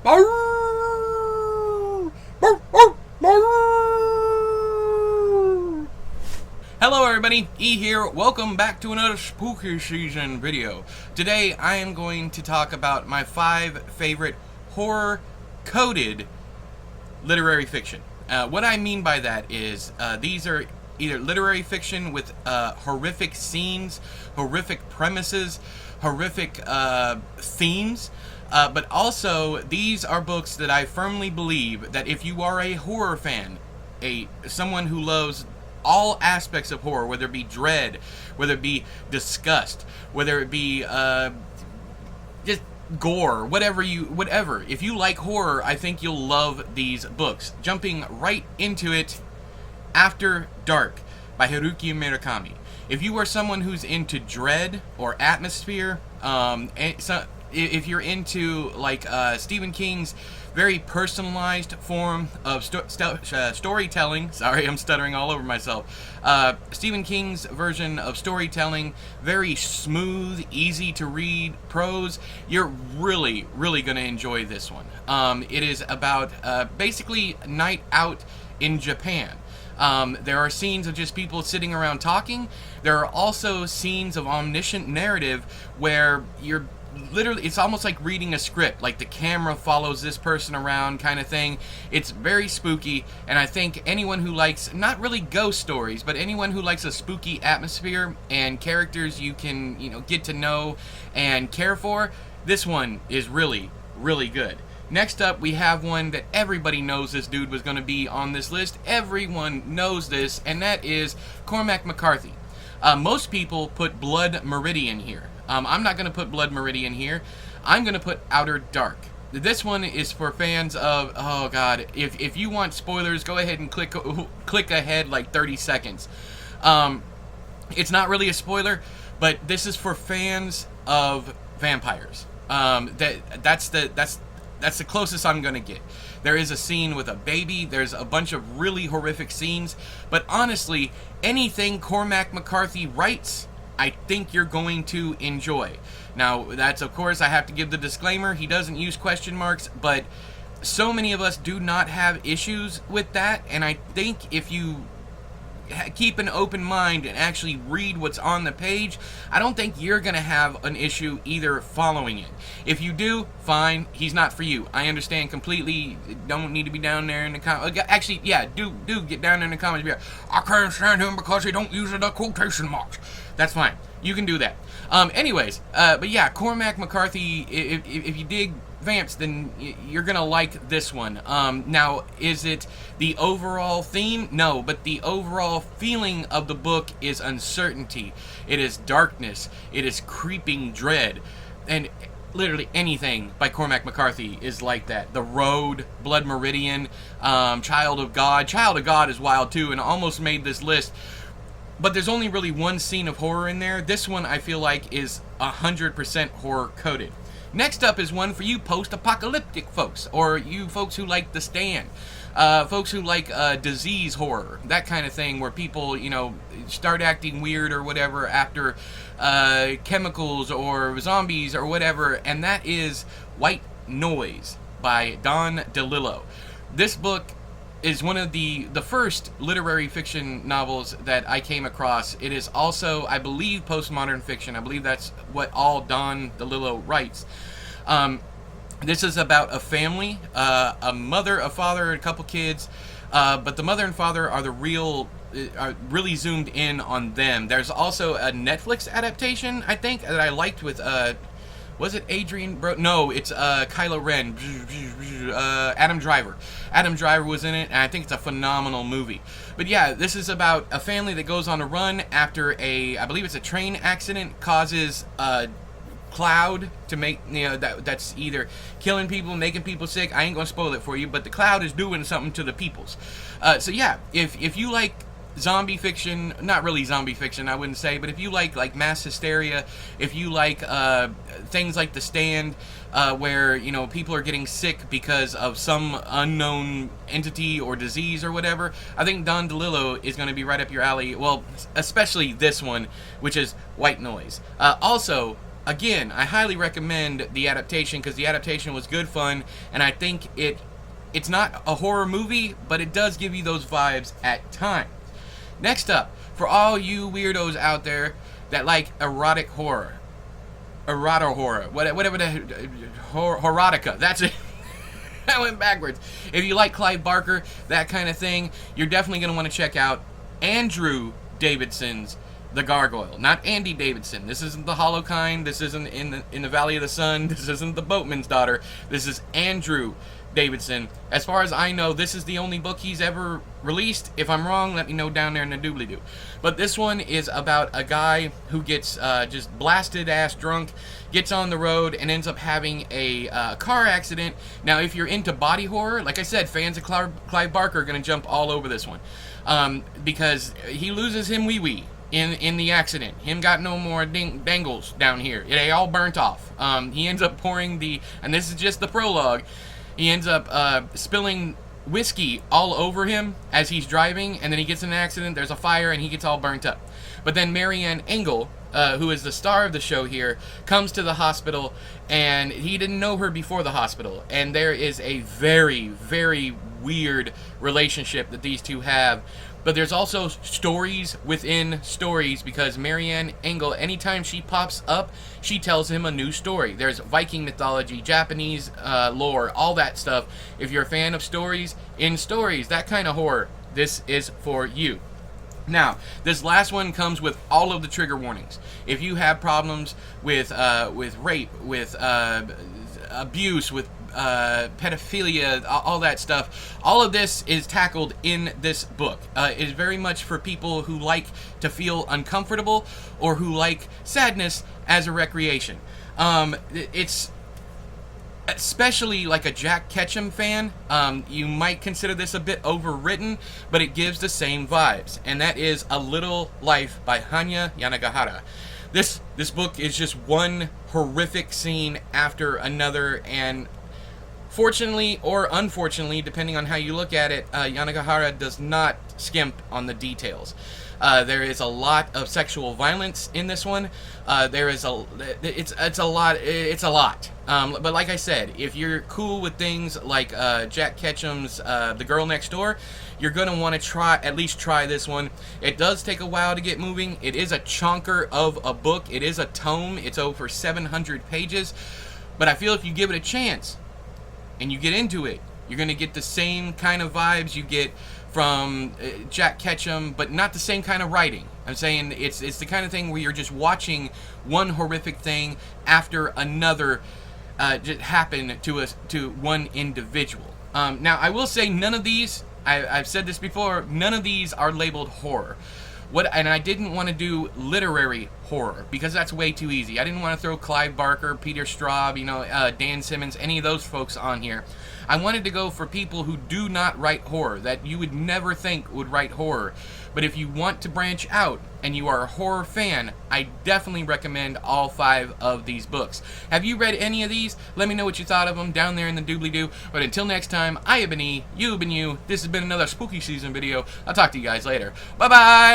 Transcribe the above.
Hello everybody, E here. Welcome back to another spooky season video. Today I am going to talk about my 5 favorite horror-coded literary fiction. What I mean by that is these are either literary fiction with horrific scenes, horrific premises, horrific themes, but also these are books that I firmly believe that if you are a horror fan, someone who loves all aspects of horror, whether it be dread, whether it be disgust, whether it be just gore, whatever. If you like horror, I think you'll love these books. Jumping right into it, After Dark by Haruki Murakami. If you are someone who's into dread or atmosphere, if you're into like Stephen King's very personalized form of storytelling. Sorry, I'm stuttering all over myself. Stephen King's version of storytelling, very smooth, easy to read prose. You're really, really going to enjoy this one. It is about basically night out in Japan. There are scenes of just people sitting around talking. There are also scenes of omniscient narrative where you're literally, it's almost like reading a script, like the camera follows this person around kind of thing. It's very spooky, and I think anyone who likes, not really ghost stories, but anyone who likes a spooky atmosphere and characters you can, get to know and care for, this one is really, really good. Next up, we have one that everybody knows this dude was going to be on this list. Everyone knows this, and that is Cormac McCarthy. Most people put Blood Meridian here. I'm not going to put Blood Meridian here. I'm going to put Outer Dark. This one is for fans of, oh god, if you want spoilers, go ahead and click ahead like 30 seconds. It's not really a spoiler, but this is for fans of vampires. That's the closest I'm going to get. There is a scene with a baby. There's a bunch of really horrific scenes. But honestly, anything Cormac McCarthy writes, I think you're going to enjoy. Now, that's, of course, I have to give the disclaimer. He doesn't use question marks, but so many of us do not have issues with that. And I think if you keep an open mind and actually read what's on the page, I don't think you're going to have an issue either following it. If you do, fine, he's not for you. I understand completely. Don't need to be down there in the comments. Actually, yeah, do get down there in the comments and be like, I can't stand him because he don't use the quotation marks. That's fine. You can do that. Anyways, but yeah, Cormac McCarthy, if you dig vamps, then you're gonna like this one. Now, is it the overall theme? No, but the overall feeling of the book is uncertainty. It is darkness. It is creeping dread. And literally anything by Cormac McCarthy is like that. The Road, Blood Meridian, Child of God. Child of God is wild too, and almost made this list. But there's only really one scene of horror in there. This one, I feel like, is 100% horror-coded. Next up is one for you post-apocalyptic folks, or you folks who like The Stand, folks who like disease horror, that kind of thing, where people, start acting weird or whatever after chemicals or zombies or whatever, and that is White Noise by Don DeLillo. This book is one of the first literary fiction novels that I came across. It is also, I believe, postmodern fiction. I believe that's what all Don DeLillo writes. This is about a family, a mother, a father, and a couple kids, but the mother and father are are really zoomed in on them. There's also a Netflix adaptation, I think, that I liked with, was it Adrian No, it's Kylo Ren. Adam Driver. Adam Driver was in it, and I think it's a phenomenal movie. But yeah, this is about a family that goes on a run after I believe it's a train accident causes a cloud to make, that's either killing people, making people sick. I ain't gonna spoil it for you, but the cloud is doing something to the peoples. So yeah, if you like zombie fiction, not really zombie fiction, I wouldn't say, but if you like mass hysteria, if you like things like The Stand, where people are getting sick because of some unknown entity or disease or whatever, I think Don DeLillo is going to be right up your alley. Well, especially this one, which is White Noise. Also, again, I highly recommend the adaptation because the adaptation was good fun, and I think it's not a horror movie, but it does give you those vibes at times. Next up, for all you weirdos out there that like erotic horror, whatever the horotica, that's it. I went backwards. If you like Clive Barker, that kind of thing, you're definitely going to want to check out Andrew Davidson's The Gargoyle. Not Andy Davidson. This isn't the hollow kind. This isn't in the Valley of the Sun. This isn't The Boatman's Daughter. This is Andrew Davidson. As far as I know, this is the only book he's ever released. If I'm wrong, let me know down there in the doobly-doo. But this one is about a guy who gets just blasted-ass drunk, gets on the road, and ends up having a car accident. Now, if you're into body horror, like I said, fans of Clive Barker are going to jump all over this one. Because he loses him wee-wee in the accident. Him got no more dangles down here. They all burnt off. He ends up pouring and this is just the prologue, he ends up spilling whiskey all over him as he's driving, and then he gets in an accident, there's a fire, and he gets all burnt up. But then Marianne Engel, who is the star of the show here, comes to the hospital, and he didn't know her before the hospital. And there is a very, very weird relationship that these two have. But there's also stories within stories, because Marianne Engel, anytime she pops up, she tells him a new story. There's Viking mythology, Japanese lore, all that stuff. If you're a fan of stories in stories, that kind of horror, this is for you. Now, this last one comes with all of the trigger warnings. If you have problems with rape, with abuse, with pedophilia, all that stuff, all of this is tackled in this book. It is very much for people who like to feel uncomfortable or who like sadness as a recreation. It's especially like a Jack Ketchum fan, you might consider this a bit overwritten, but it gives the same vibes, and that is A Little Life by Hanya Yanagihara. This book is just one horrific scene after another, and fortunately or unfortunately, depending on how you look at it, Yanagihara does not skimp on the details. There is a lot of sexual violence in this one. It's a lot. But like I said, if you're cool with things like Jack Ketchum's The Girl Next Door, you're going to want to at least try this one. It does take a while to get moving. It is a chonker of a book. It is a tome. It's over 700 pages. But I feel if you give it a chance and you get into it, you're going to get the same kind of vibes you get from Jack Ketchum, but not the same kind of writing. I'm saying it's the kind of thing where you're just watching one horrific thing after another just happen to one individual. Now, I will say none of these, I've said this before, none of these are labeled horror. And I didn't want to do literary horror, because that's way too easy. I didn't want to throw Clive Barker, Peter Straub, Dan Simmons, any of those folks on here. I wanted to go for people who do not write horror, that you would never think would write horror. But if you want to branch out and you are a horror fan, I definitely recommend all 5 of these books. Have you read any of these? Let me know what you thought of them down there in the doobly-doo. But until next time, I have been E, you have been you. This has been another spooky season video. I'll talk to you guys later. Bye-bye!